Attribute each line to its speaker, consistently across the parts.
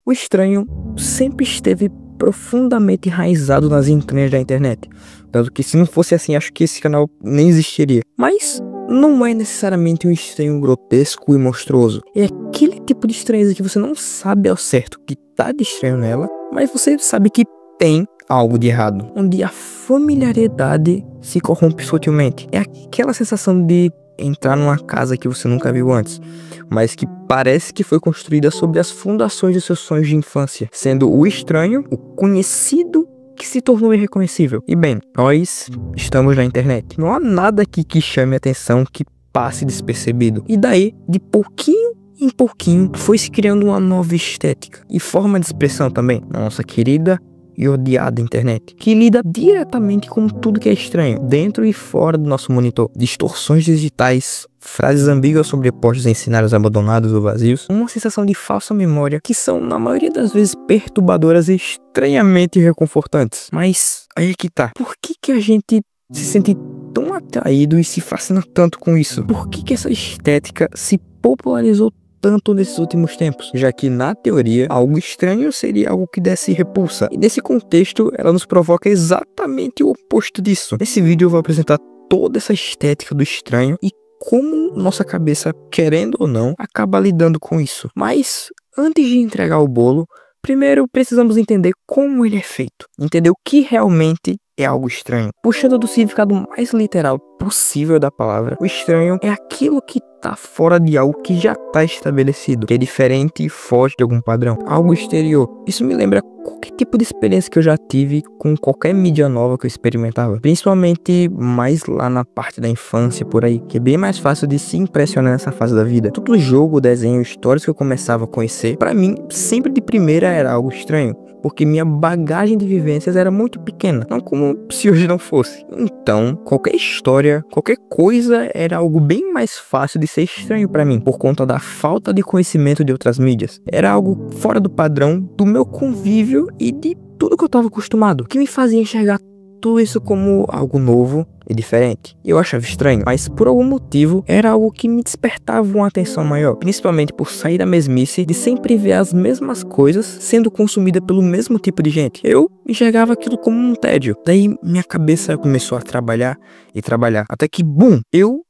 Speaker 1: O estranho sempre esteve profundamente enraizado nas entranhas da internet. Tanto que se não fosse assim, acho que esse canal nem existiria. Mas não é necessariamente um estranho grotesco e monstruoso. É aquele tipo de estranheza que você não sabe ao certo o que tá de estranho nela, mas você sabe que tem algo de errado. Onde a familiaridade se corrompe sutilmente. É aquela sensação de entrar numa casa que você nunca viu antes, mas que parece que foi construída sobre as fundações dos seus sonhos de infância, sendo o estranho, o conhecido, que se tornou irreconhecível. E bem, nós estamos na internet. Não há nada aqui que chame a atenção, que passe despercebido. E daí, de pouquinho em pouquinho, foi se criando uma nova estética e forma de expressão também. Nossa querida e odiada internet, que lida diretamente com tudo que é estranho, dentro e fora do nosso monitor. Distorções digitais, frases ambíguas sobrepostas em cenários abandonados ou vazios, uma sensação de falsa memória, que são, na maioria das vezes, perturbadoras e estranhamente reconfortantes. Mas aí é que tá. Por que a gente se sente tão atraído e se fascina tanto com isso? Por que essa estética se popularizou tanto nesses últimos tempos, já que na teoria algo estranho seria algo que desse repulsa, e nesse contexto ela nos provoca exatamente o oposto disso. Nesse vídeo eu vou apresentar toda essa estética do estranho e como nossa cabeça, querendo ou não, acaba lidando com isso. Mas antes de entregar o bolo, primeiro precisamos entender como ele é feito, entender o que realmente é algo estranho. Puxando do significado mais literal possível da palavra, o estranho é aquilo que tá fora de algo que já tá estabelecido, que é diferente e foge de algum padrão, algo exterior. Isso me lembra qualquer tipo de experiência que eu já tive com qualquer mídia nova que eu experimentava, principalmente mais lá na parte da infância por aí, que é bem mais fácil de se impressionar nessa fase da vida. Todo jogo, desenho, histórias que eu começava a conhecer, pra mim sempre de primeira era algo estranho, porque minha bagagem de vivências era muito pequena, não como se hoje não fosse. Então, qualquer história, qualquer coisa era algo bem mais fácil de ser estranho pra mim, por conta da falta de conhecimento de outras mídias. Era algo fora do padrão do meu convívio e de tudo que eu estava acostumado, que me fazia enxergar tudo isso como algo novo e diferente. Eu achava estranho, mas por algum motivo era algo que me despertava uma atenção maior, principalmente por sair da mesmice de sempre ver as mesmas coisas sendo consumida pelo mesmo tipo de gente. Eu enxergava aquilo como um tédio. Daí minha cabeça começou a trabalhar e trabalhar, até que, bum, eu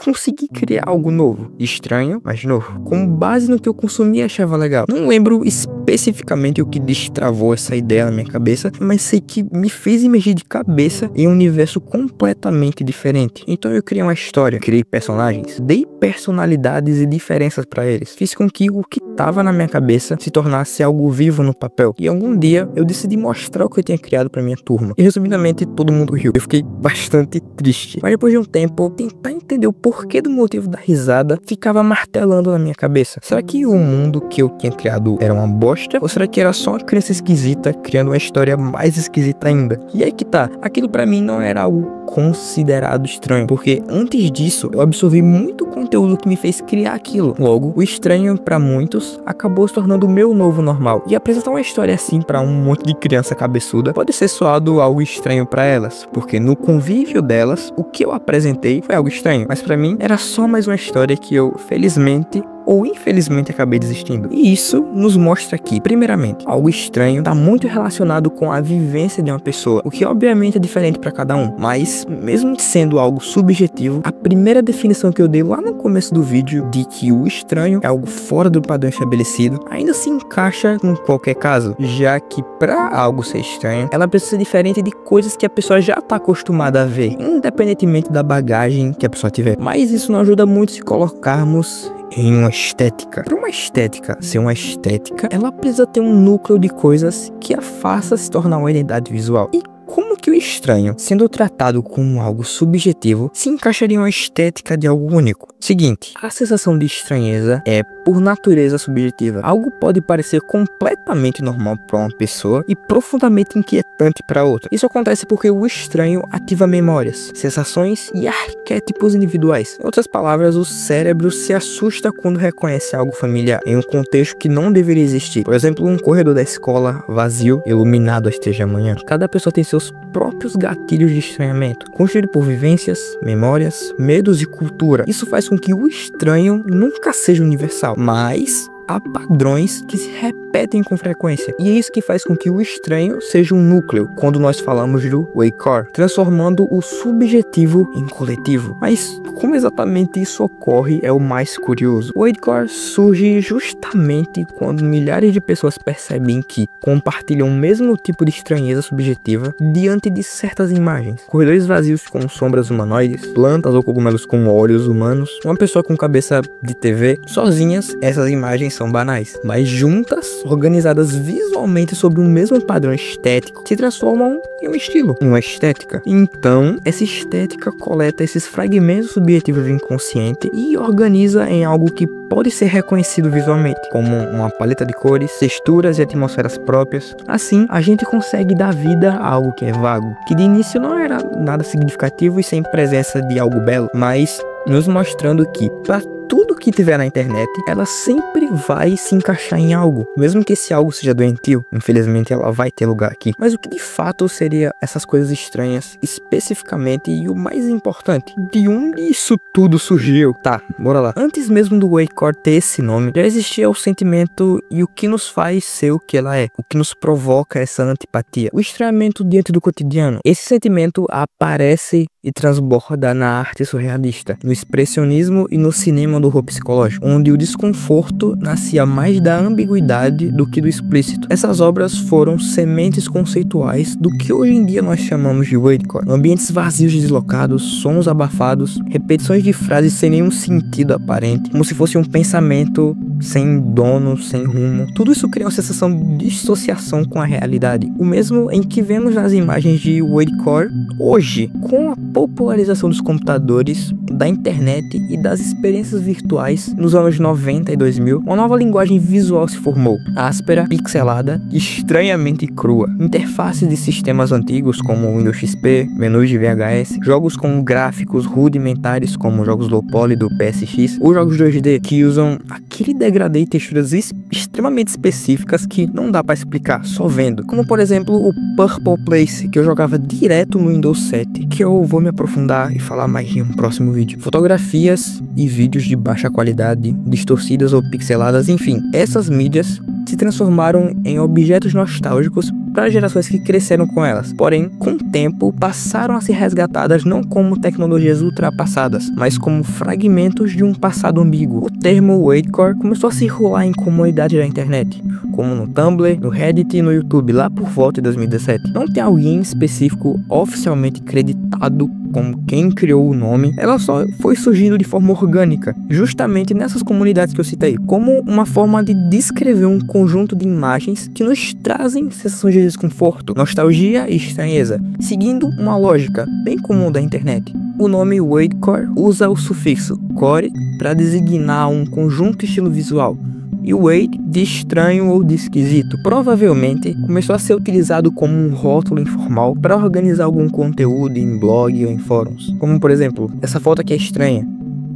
Speaker 1: consegui criar algo novo, estranho, mas novo, com base no que eu consumia e achava legal. Não lembro especificamente o que destravou essa ideia na minha cabeça, mas sei que me fez emergir de cabeça em um universo completamente diferente. Então eu criei uma história, criei personagens, dei personalidades e diferenças para eles, fiz com que o que estava na minha cabeça se tornasse algo vivo no papel. E algum dia eu decidi mostrar o que eu tinha criado para minha turma. E resumidamente todo mundo riu. Eu fiquei bastante triste. Mas depois de um tempo, tentar entender o porquê do motivo da risada ficava martelando na minha cabeça. Será que o mundo que eu tinha criado era uma bosta? Ou será que era só uma criança esquisita criando uma história mais esquisita ainda? E aí que tá, aquilo pra mim não era algo considerado estranho, porque antes disso eu absorvi muito conteúdo que me fez criar aquilo. Logo, o estranho pra muitos acabou se tornando o meu novo normal. E apresentar uma história assim pra um monte de criança cabeçuda pode ser soado algo estranho pra elas, porque no convívio delas, o que eu apresentei foi algo estranho, mas pra mim era só mais uma história que eu, felizmente ou infelizmente, acabei desistindo. E isso nos mostra aqui, primeiramente, algo estranho está muito relacionado com a vivência de uma pessoa, o que obviamente é diferente para cada um, mas mesmo sendo algo subjetivo, a primeira definição que eu dei lá no começo do vídeo de que o estranho é algo fora do padrão estabelecido, ainda se encaixa em qualquer caso, já que para algo ser estranho, ela precisa ser diferente de coisas que a pessoa já está acostumada a ver, independentemente da bagagem que a pessoa tiver. Mas isso não ajuda muito se colocarmos em uma estética. Para uma estética ser uma estética, ela precisa ter um núcleo de coisas que a faça se tornar uma identidade visual. E como que o estranho, sendo tratado como algo subjetivo, se encaixaria em uma estética de algo único? Seguinte, a sensação de estranheza é, por natureza, subjetiva. Algo pode parecer completamente normal para uma pessoa e profundamente inquietante para outra. Isso acontece porque o estranho ativa memórias, sensações e arquétipos individuais. Em outras palavras, o cérebro se assusta quando reconhece algo familiar em um contexto que não deveria existir. Por exemplo, um corredor da escola vazio, iluminado às 3 da manhã. Cada pessoa tem seus próprios gatilhos de estranhamento, construído por vivências, memórias, medos e cultura. Isso faz com que o estranho nunca seja universal, mas há padrões que se repetem com frequência. E é isso que faz com que o estranho seja um núcleo, quando nós falamos do Wakecore, transformando o subjetivo em coletivo. Mas como exatamente isso ocorre é o mais curioso. O Wakecore surge justamente quando milhares de pessoas percebem que compartilham o mesmo tipo de estranheza subjetiva diante de certas imagens. Corredores vazios com sombras humanoides, plantas ou cogumelos com olhos humanos, uma pessoa com cabeça de TV. Sozinhas, essas imagens são banais, mas juntas, organizadas visualmente sobre um mesmo padrão estético, se transformam em um estilo, em uma estética. Então, essa estética coleta esses fragmentos subjetivos do inconsciente e organiza em algo que pode ser reconhecido visualmente, como uma paleta de cores, texturas e atmosferas próprias. Assim, a gente consegue dar vida a algo que é vago, que de início não era nada significativo e sem presença de algo belo, mas nos mostrando que, para tudo que tiver na internet, ela sempre vai se encaixar em algo, mesmo que esse algo seja doentio. Infelizmente ela vai ter lugar aqui. Mas o que de fato seria essas coisas estranhas especificamente, e o mais importante, de onde isso tudo surgiu? Tá, bora lá. Antes mesmo do Wakecore ter esse nome, já existia o sentimento e o que nos faz ser o que ela é, o que nos provoca essa antipatia, o estranhamento diante do cotidiano. Esse sentimento aparece e transborda na arte surrealista, no expressionismo e no cinema do horror psicológico, onde o desconforto nascia mais da ambiguidade do que do explícito. Essas obras foram sementes conceituais do que hoje em dia nós chamamos de Wakecore. Ambientes vazios e deslocados, sons abafados, repetições de frases sem nenhum sentido aparente, como se fosse um pensamento sem dono, sem rumo. Tudo isso cria uma sensação de dissociação com a realidade, o mesmo em que vemos nas imagens de Wakecore hoje, com a popularização dos computadores, da internet e das experiências virtuais nos anos 90 e 2000, uma nova linguagem visual se formou, áspera, pixelada e estranhamente crua. Interfaces de sistemas antigos como o Windows XP, menus de VHS, jogos com gráficos rudimentares como jogos low poly do PSX, ou jogos 2D que usam aquele degradê e texturas extremamente específicas que não dá para explicar só vendo, como por exemplo o Purple Place, que eu jogava direto no Windows 7, que eu vou me aprofundar e falar mais em um próximo vídeo. Fotografias e vídeos de baixa qualidade, distorcidas ou pixeladas, enfim, essas mídias se transformaram em objetos nostálgicos para gerações que cresceram com elas, porém, com o tempo, passaram a ser resgatadas não como tecnologias ultrapassadas, mas como fragmentos de um passado ambíguo. O termo Wakecore começou a circular em comunidades da internet, como no Tumblr, no Reddit e no YouTube, lá por volta de 2017. Não tem alguém específico oficialmente creditado como quem criou o nome, ela só foi surgindo de forma orgânica, justamente nessas comunidades que eu citei, como uma forma de descrever um conjunto de imagens que nos trazem sensações de desconforto, nostalgia e estranheza, seguindo uma lógica bem comum da internet. O nome Wakecore usa o sufixo core para designar um conjunto estilo visual, e o wake de estranho ou de esquisito. Provavelmente começou a ser utilizado como um rótulo informal para organizar algum conteúdo em blog ou em fóruns, como por exemplo, essa foto aqui é estranha,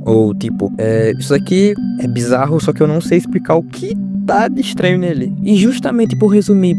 Speaker 1: ou tipo, isso aqui é bizarro, só que eu não sei explicar o que tá de estranho nele. E justamente por resumir,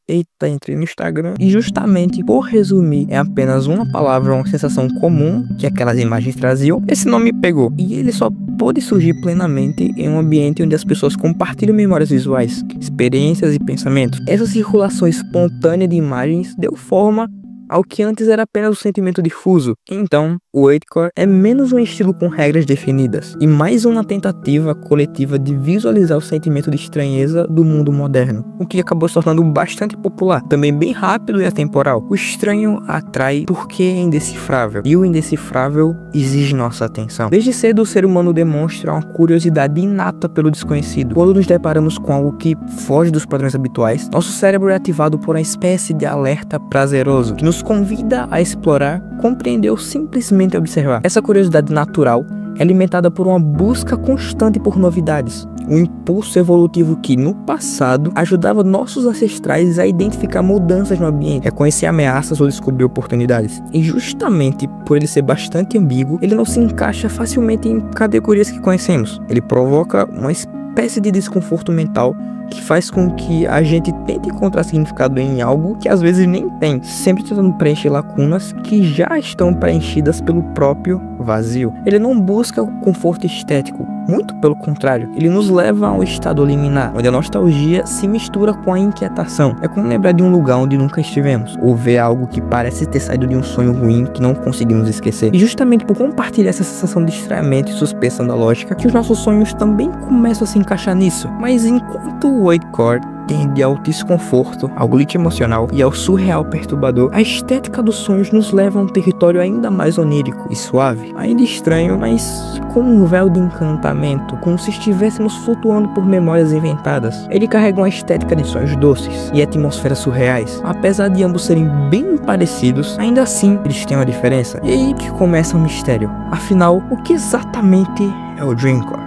Speaker 1: entrei no Instagram, e justamente por resumir é apenas uma palavra, uma sensação comum que aquelas imagens traziam, esse nome pegou. E ele só pôde surgir plenamente em um ambiente onde as pessoas compartilham memórias visuais, experiências e pensamentos. Essa circulação espontânea de imagens deu forma ao que antes era apenas um sentimento difuso. Então, o Wakecore é menos um estilo com regras definidas e mais uma tentativa coletiva de visualizar o sentimento de estranheza do mundo moderno, o que acabou se tornando bastante popular, também bem rápido e atemporal. O estranho atrai porque é indecifrável, e o indecifrável exige nossa atenção. Desde cedo, o ser humano demonstra uma curiosidade inata pelo desconhecido. Quando nos deparamos com algo que foge dos padrões habituais, nosso cérebro é ativado por uma espécie de alerta prazeroso, que nos convida a explorar, compreender ou simplesmente observar. Essa curiosidade natural é alimentada por uma busca constante por novidades, um impulso evolutivo que, no passado, ajudava nossos ancestrais a identificar mudanças no ambiente, reconhecer ameaças ou descobrir oportunidades. E justamente por ele ser bastante ambíguo, ele não se encaixa facilmente em categorias que conhecemos. Ele provoca uma espécie de desconforto mental que faz com que a gente tente encontrar significado em algo que às vezes nem tem, sempre tentando preencher lacunas que já estão preenchidas pelo próprio vazio. Ele não busca o conforto estético, muito pelo contrário, ele nos leva a um estado liminar, onde a nostalgia se mistura com a inquietação. É como lembrar de um lugar onde nunca estivemos, ou ver algo que parece ter saído de um sonho ruim que não conseguimos esquecer. E justamente por compartilhar essa sensação de estranhamento e suspensão da lógica, que os nossos sonhos também começam a se encaixar nisso. Mas enquanto o Whitecore tende ao desconforto, ao glitch emocional e ao surreal perturbador, a estética dos sonhos nos leva a um território ainda mais onírico e suave, ainda estranho, mas com um véu de encantamento, como se estivéssemos flutuando por memórias inventadas. Ele carrega uma estética de sonhos doces e atmosferas surreais. Apesar de ambos serem bem parecidos, ainda assim eles têm uma diferença. E aí que começa o mistério. Afinal, o que exatamente é o Dreamcore?